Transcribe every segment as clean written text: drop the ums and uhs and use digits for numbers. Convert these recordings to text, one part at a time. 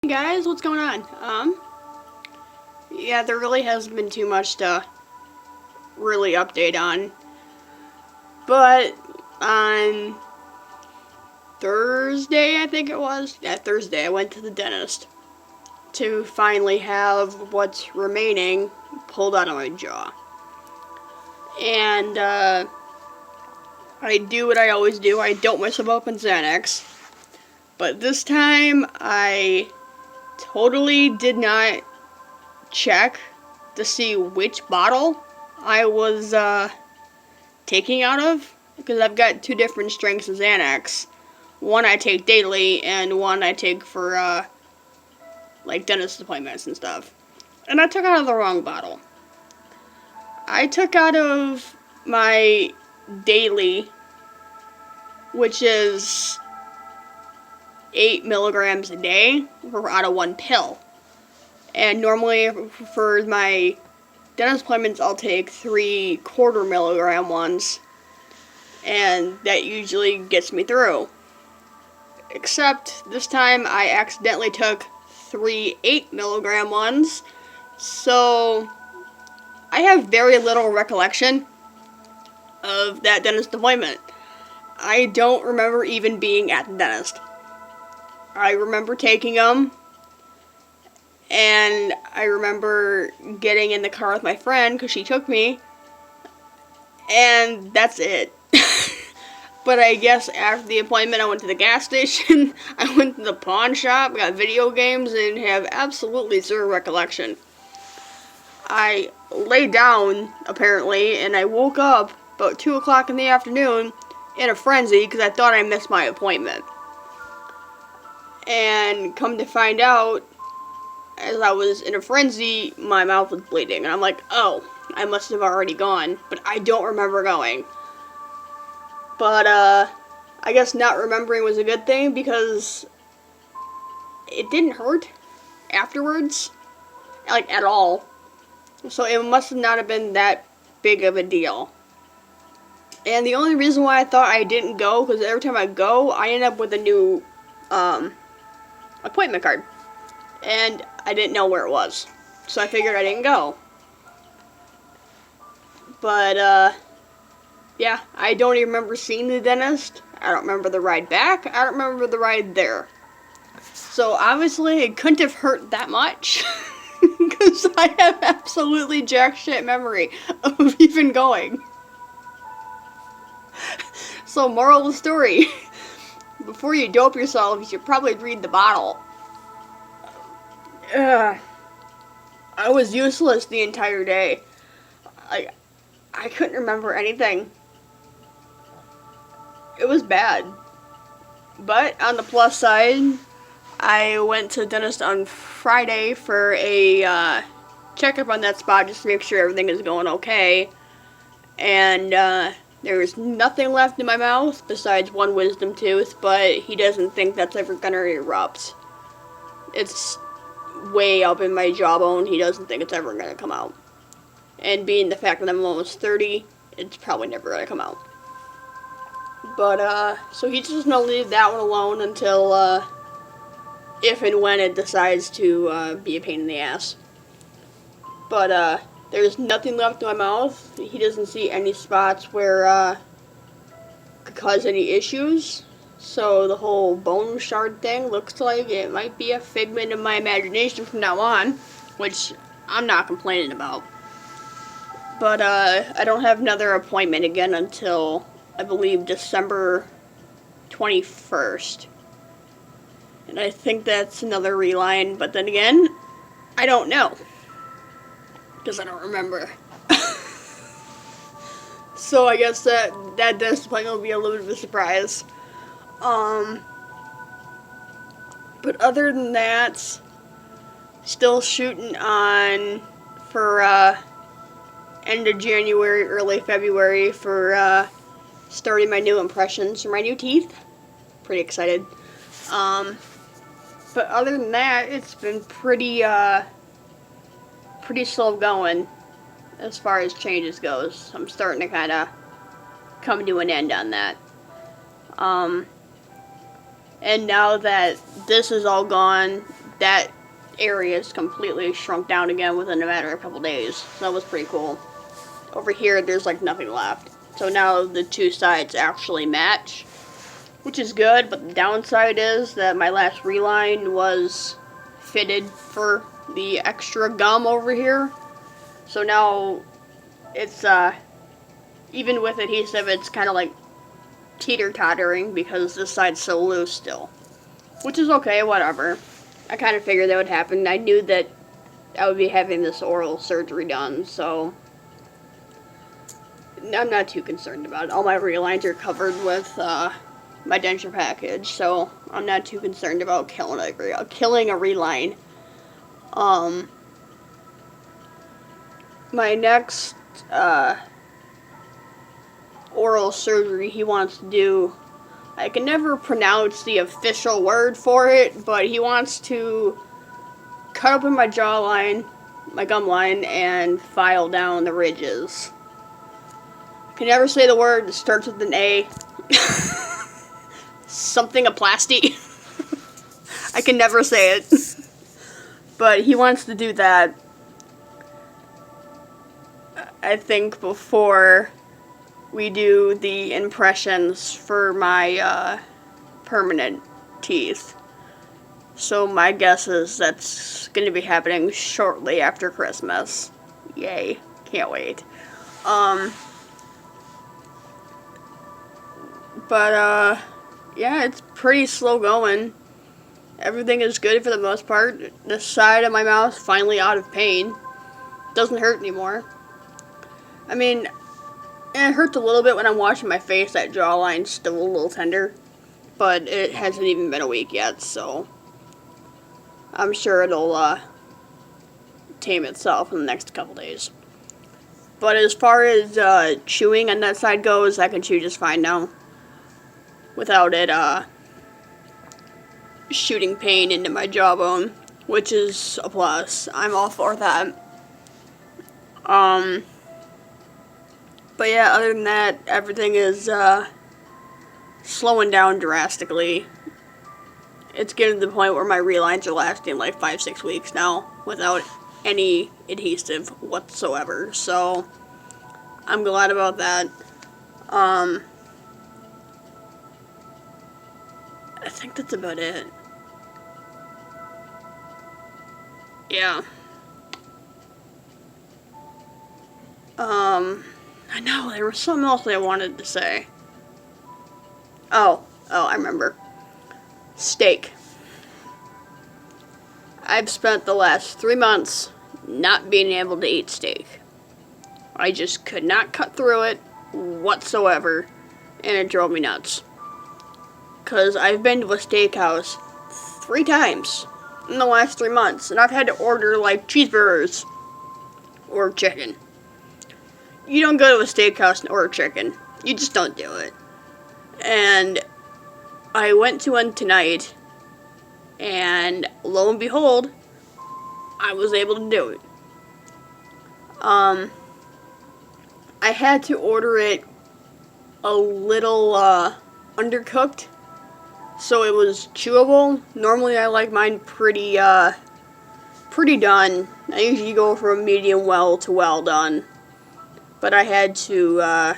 Guys, what's going on? Yeah, there really hasn't been too much to really update on. But on Thursday, I think it was. Yeah, Thursday, I went to the dentist to finally have what's remaining pulled out of my jaw. And, I do what I always do. I don't mess up on Xanax. But this time, I totally did not check to see which bottle I was taking out of, because I've got two different strengths of Xanax. One I take daily, and one I take for like dentist appointments and stuff. And I took out of the wrong bottle. I took out of my daily, which is 8 milligrams a day, out of one pill. And normally for my dentist appointments, I'll take 3/4 milligram ones, and that usually gets me through. Except this time I accidentally took 3 8 milligram ones, so I have very little recollection of that dentist appointment. I don't remember even being at the dentist. I remember taking them, and I remember getting in the car with my friend because she took me, and that's it. But I guess after the appointment, I went to the gas station, I went to the pawn shop, got video games, and have absolutely zero recollection. I lay down, apparently, and I woke up about 2 o'clock in the afternoon in a frenzy because I thought I missed my appointment. And come to find out, as I was in a frenzy, my mouth was bleeding. And I'm like, oh, I must have already gone. But I don't remember going. But, I guess not remembering was a good thing because it didn't hurt afterwards. Like, at all. So it must not have been that big of a deal. And the only reason why I thought I didn't go, because every time I go, I end up with a new, appointment card. And I didn't know where it was. So I figured I didn't go. But, yeah, I don't even remember seeing the dentist. I don't remember the ride back. I don't remember the ride there. So obviously it couldn't have hurt that much. Because I have absolutely jack shit memory of even going. So moral of the story. Before you dope yourself, you should probably read the bottle. I was useless the entire day. I couldn't remember anything. It was bad. But on the plus side, I went to the dentist on Friday for a checkup on that spot just to make sure everything is going okay. And there was nothing left in my mouth besides one wisdom tooth, but he doesn't think that's ever gonna erupt. It's way up in my jawbone. He doesn't think it's ever gonna come out. And being the fact that I'm almost 30, it's probably never gonna come out. But, so he's just gonna leave that one alone until, if and when it decides to, be a pain in the ass. But, there's nothing left in my mouth. He doesn't see any spots where, could cause any issues. So the whole bone shard thing looks like it might be a figment of my imagination from now on, which I'm not complaining about. But, I don't have another appointment again until, I believe, December 21st. And I think that's another reline, but then again, I don't know. Because I don't remember. So I guess that dentist appointment will be a little bit of a surprise. But other than that, still shooting on for, end of January, early February for, starting my new impressions for my new teeth. Pretty excited. But other than that, it's been pretty slow going as far as changes goes. I'm starting to kind of come to an end on that. And now that this is all gone, that area is completely shrunk down again within a matter of a couple days. So that was pretty cool. Over here, there's like nothing left. So now the two sides actually match, which is good, but the downside is that my last reline was fitted for the extra gum over here. So now it's, even with adhesive, it's kind of like teeter-tottering because this side's so loose still. Which is okay, whatever. I kind of figured that would happen. I knew that I would be having this oral surgery done, so I'm not too concerned about it. All my relines are covered with my denture package, so I'm not too concerned about killing a reline. My next oral surgery he wants to do, I can never pronounce the official word for it, but he wants to cut open my jawline, my gum line, and file down the ridges. I can never say the word. It starts with an A. Something aplasty. I can never say it. But he wants to do that, I think, before we do the impressions for my permanent teeth. So my guess is that's going to be happening shortly after Christmas. Yay. Can't wait. But yeah, it's pretty slow going. Everything is good for the most part. The side of my mouth finally out of pain. Doesn't hurt anymore. I mean, it hurts a little bit when I'm washing my face. That jawline's still a little tender. But it hasn't even been a week yet, so I'm sure it'll tame itself in the next couple days. But as far as chewing on that side goes, I can chew just fine now. Without it shooting pain into my jawbone, which is a plus. I'm all for that. But yeah, other than that, everything is slowing down drastically. It's getting to the point where my relines are lasting like 5-6 weeks now without any adhesive whatsoever. So I'm glad about that. I think that's about it. Yeah. I know, there was something else I wanted to say. Oh, I remember. Steak. I've spent the last 3 months not being able to eat steak. I just could not cut through it whatsoever, and it drove me nuts. Because I've been to a steakhouse 3 times in the last 3 months, and I've had to order, like, cheeseburgers or chicken. You don't go to a steakhouse and order chicken. You just don't do it. And I went to one tonight, and lo and behold, I was able to do it. I had to order it a little undercooked, so it was chewable. Normally I like mine pretty done. I usually go from medium well to well done, but I had to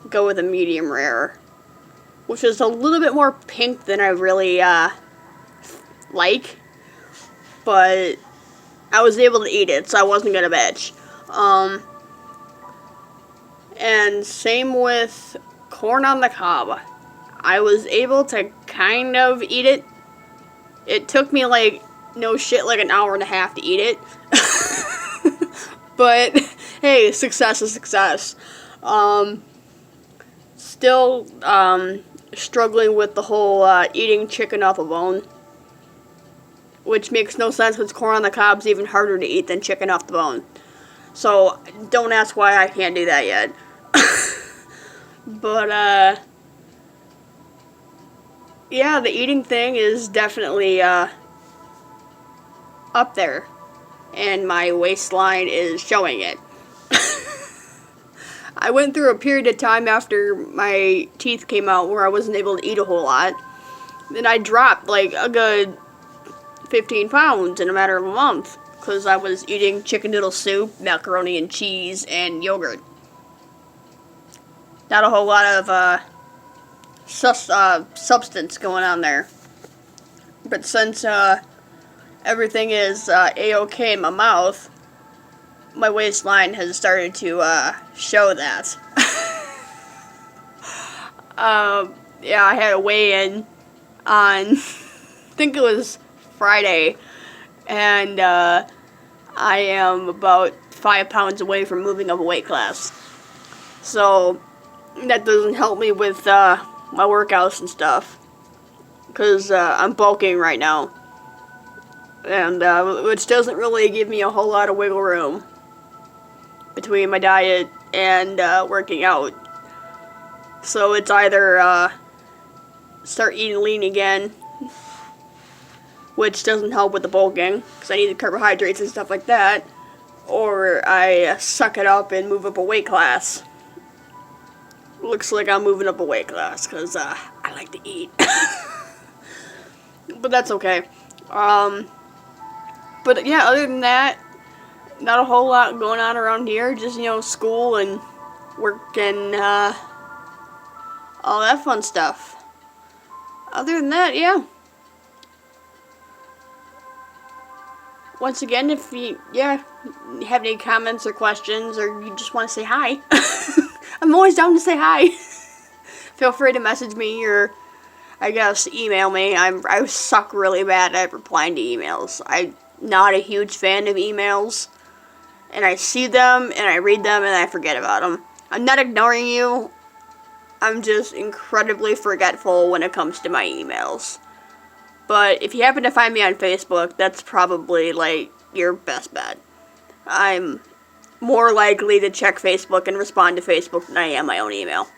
go with a medium rare, which is a little bit more pink than I really like, but I was able to eat it, so I wasn't gonna bitch. And same with corn on the cob. I was able to kind of eat it. It took me like, no shit, like an hour and a half to eat it. But hey, success is success. Still struggling with the whole eating chicken off a bone, which makes no sense because corn on the cob's even harder to eat than chicken off the bone. So don't ask why I can't do that yet. But yeah, the eating thing is definitely up there, and my waistline is showing it. I went through a period of time after my teeth came out where I wasn't able to eat a whole lot. Then I dropped like a good 15 pounds in a matter of a month because I was eating chicken noodle soup, macaroni and cheese, and yogurt. Not a whole lot of substance going on there. But since everything is a-okay in my mouth, my waistline has started to show that. Yeah, I had a weigh-in on, I think it was Friday, and I am about 5 pounds away from moving up a weight class. So that doesn't help me with my workouts and stuff, because I'm bulking right now, and which doesn't really give me a whole lot of wiggle room between my diet and working out. So it's either start eating lean again, which doesn't help with the bulking, because I need the carbohydrates and stuff like that, or I suck it up and move up a weight class. Looks like I'm moving up a weight class, because I like to eat. But that's okay. But yeah, other than that, not a whole lot going on around here. Just, school and work and all that fun stuff. Other than that, yeah. Once again, if you have any comments or questions, or you just want to say hi, I'm always down to say hi. Feel free to message me, or I guess email me. I suck really bad at replying to emails. I'm not a huge fan of emails, and I see them and I read them and I forget about them. I'm not ignoring you. I'm just incredibly forgetful when it comes to my emails. But if you happen to find me on Facebook, that's probably, your best bet. I'm more likely to check Facebook and respond to Facebook than I am my own email.